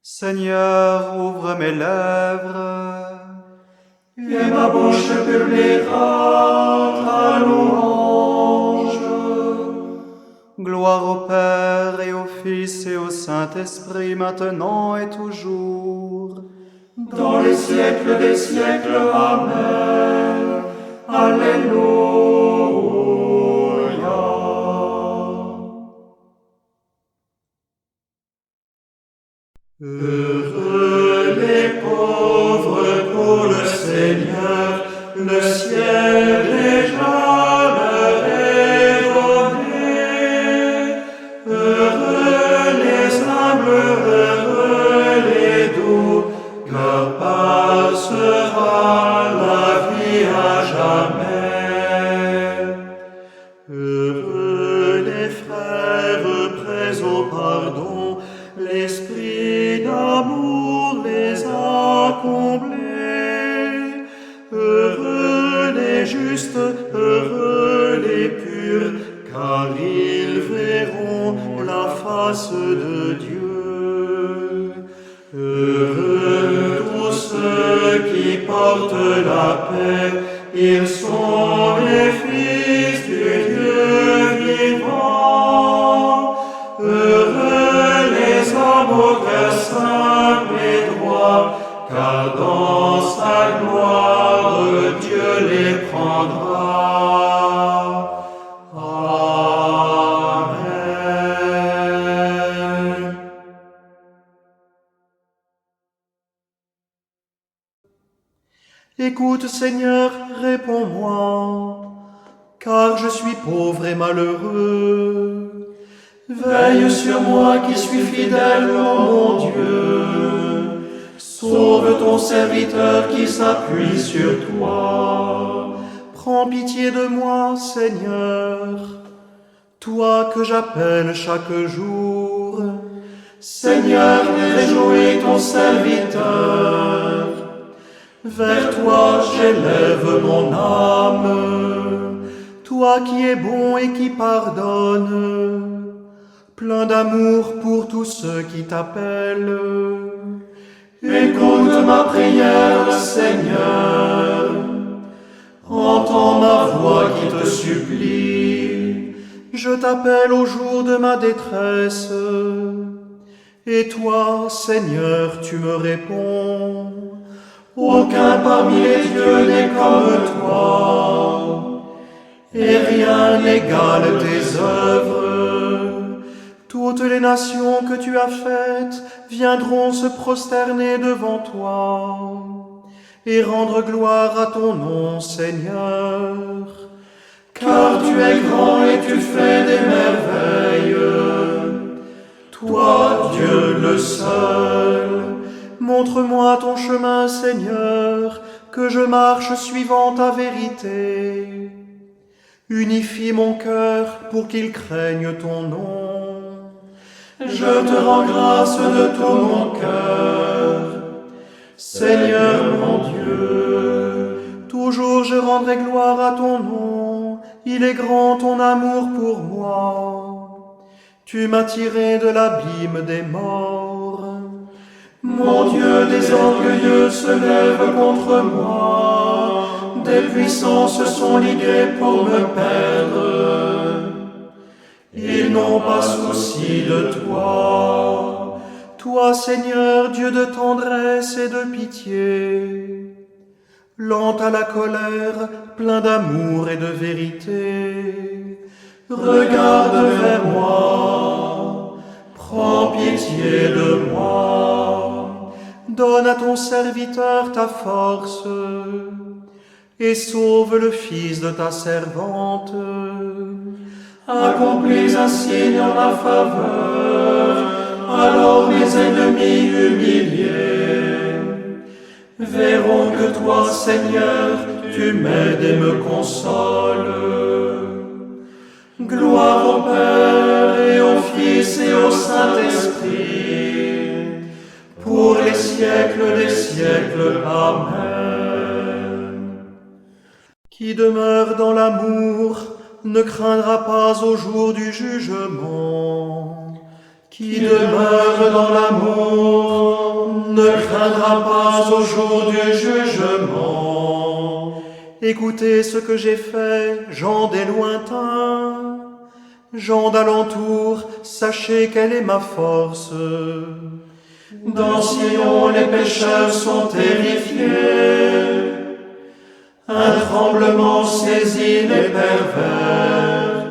Seigneur, ouvre mes lèvres, et ma bouche publiera ta louange. gloire au Père et au Fils et au Saint-Esprit, maintenant et toujours. Dans les siècles des siècles, Amen. Alléluia. Heureux les pauvres pour le Seigneur, le ciel déjà leur est donné. Heureux les humbles, heureux les doux, car passera la vie à jamais. Heureux les frères prêts au pardon, l'esprit d'amour les a comblés. Heureux les justes, heureux les purs, car ils verront la face de Dieu. Heureux tous ceux qui portent la paix, ils sont les fils du Dieu vivant. Heureux les hommes au cœur simple et droit, car dans sa gloire Dieu les prendra. Amen. Écoute, Seigneur, réponds-moi, car je suis pauvre et malheureux. Veille sur moi qui suis fidèle, ô mon Dieu. Sauve ton serviteur qui s'appuie sur toi. Prends pitié de moi, Seigneur, toi que j'appelle chaque jour. Seigneur, réjouis ton serviteur. Vers toi j'élève mon âme, toi qui es bon et qui pardonne, plein d'amour pour tous ceux qui t'appellent. Écoute ma prière, Seigneur, entends ma voix qui te supplie. Je t'appelle au jour de ma détresse, et toi, Seigneur, tu me réponds. Aucun parmi les dieux n'est comme toi, et rien n'égale tes œuvres. Toutes les nations que tu as faites viendront se prosterner devant toi et rendre gloire à ton nom, Seigneur. Car tu es grand et tu fais des merveilles, toi, Dieu le seul. Montre-moi ton chemin, Seigneur, que je marche suivant ta vérité. Unifie mon cœur pour qu'il craigne ton nom. Je te rends grâce de tout mon cœur. Seigneur mon Dieu, toujours je rendrai gloire à ton nom. Il est grand ton amour pour moi. Tu m'as tiré de l'abîme des morts. Mon Dieu, des orgueilleux se lèvent contre moi, des puissants se sont ligués pour me perdre. Ils n'ont pas souci de toi, toi Seigneur, Dieu de tendresse et de pitié, lent à la colère, plein d'amour et de vérité. Regarde vers moi, prends pitié de moi. Donne à ton serviteur ta force, et sauve le fils de ta servante. Accomplis un signe en ma faveur, alors mes ennemis humiliés verront que toi, Seigneur, tu m'aides et me consoles. Gloire au Père et au Fils et au Saint-Esprit, pour les siècles des siècles. Amen. Qui demeure dans l'amour ne craindra pas au jour du jugement. Qui demeure dans l'amour craindra pas au jour du jugement. Écoutez ce que j'ai fait, gens des lointains, gens d'alentour, sachez quelle est ma force. Dans Sion, les pécheurs sont terrifiés. Un tremblement saisit les pervers.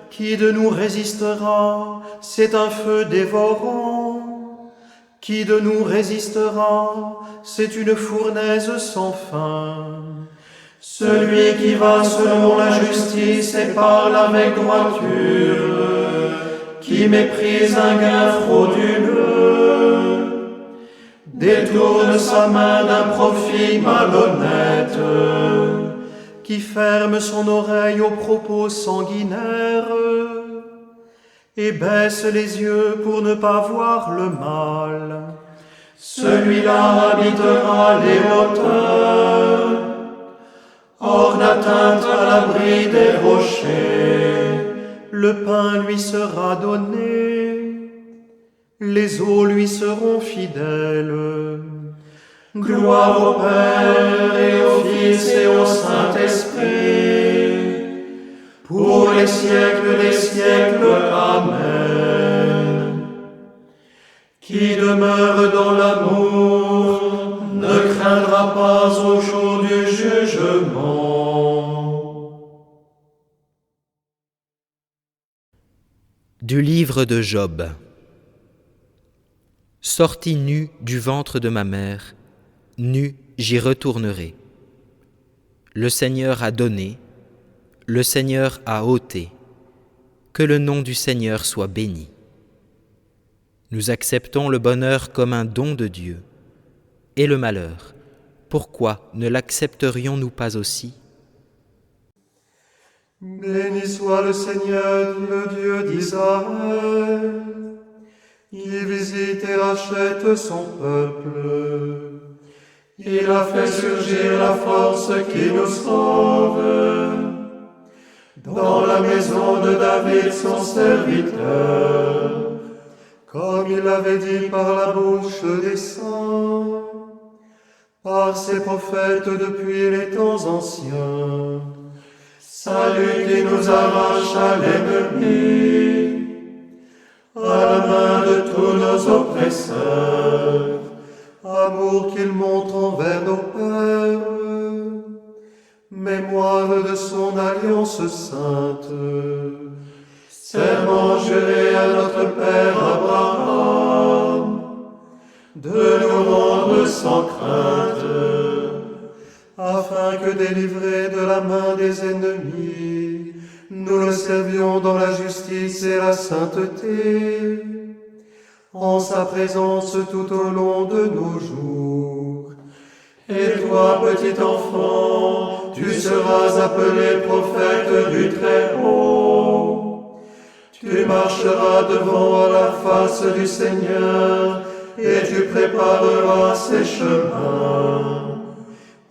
Qui de nous résistera? C'est un feu dévorant. Qui de nous résistera? C'est une fournaise sans fin. Celui qui va selon la justice et parle avec droiture, qui méprise un gain frauduleux, détourne sa main d'un profit malhonnête, qui ferme son oreille aux propos sanguinaires et baisse les yeux pour ne pas voir le mal. Celui-là habitera les hauteurs, hors d'atteinte à l'abri des rochers. Le pain lui sera donné, les eaux lui seront fidèles. Gloire au Père et au Fils et au Saint-Esprit, pour les siècles des siècles. Amen. Qui demeure dans l'amour ne craindra pas au jour du jugement. Du livre de Job. Sorti nu du ventre de ma mère, nu j'y retournerai. Le Seigneur a donné, le Seigneur a ôté, que le nom du Seigneur soit béni. Nous acceptons le bonheur comme un don de Dieu, et le malheur, pourquoi ne l'accepterions-nous pas aussi? Béni soit le Seigneur, le Dieu d'Israël. Il visite et rachète son peuple. Il a fait surgir la force qui nous sauve. Dans la maison de David, son serviteur, comme il l'avait dit par la bouche des saints, par ses prophètes depuis les temps anciens. Salut qui nous arrache à l'ennemi, à la main de tous nos oppresseurs. Amour qu'il montre envers nos pères, mémoire de son alliance sainte. Serment juré à notre Père Abraham, de nous rendre sans crainte, afin que délivrés de la main des ennemis, nous le servions dans la justice et la sainteté, en sa présence tout au long de nos jours. Et toi, petit enfant, tu seras appelé prophète du Très-Haut. Tu marcheras devant à la face du Seigneur, et tu prépareras ses chemins,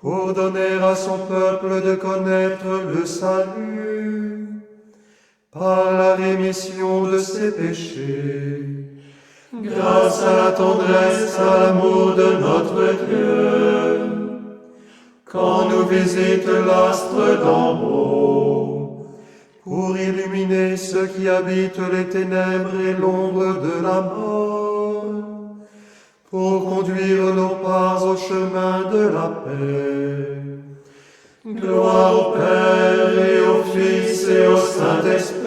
pour donner à son peuple de connaître le salut, par la rémission de ses péchés, grâce à la tendresse, à l'amour de notre Dieu, quand nous visite l'astre d'en haut, pour illuminer ceux qui habitent les ténèbres et l'ombre de la mort, pour conduire nos pas au chemin de la paix. Gloire au Père et au Fils et au Saint-Esprit,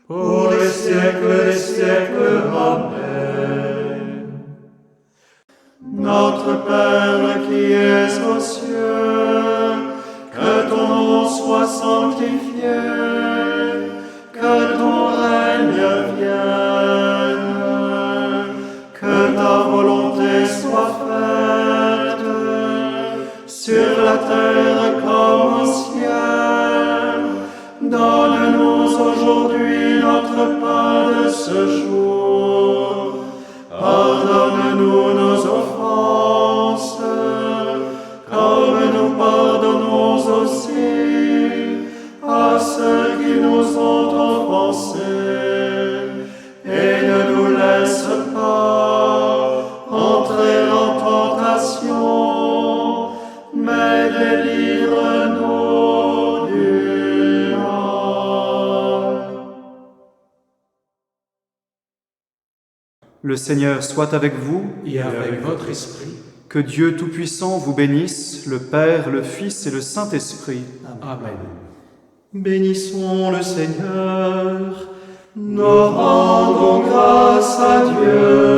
pour les siècles des siècles. Amen. Notre Père qui es aux cieux, que ton nom soit sanctifié, que ton règne vienne, que ta volonté soit faite, sur la terre comme au ciel. Donne-nous aujourd'hui notre pain de ce jour. Pardonne-nous nos offenses, comme nous pardonnons aussi à ceux qui nous ont offensés. Et ne nous laisse pas en Le Seigneur soit avec vous, et avec votre esprit. que Dieu Tout-Puissant vous bénisse, le Père, le Fils et le Saint-Esprit. Amen. Bénissons le Seigneur. Nous rendons grâce à Dieu.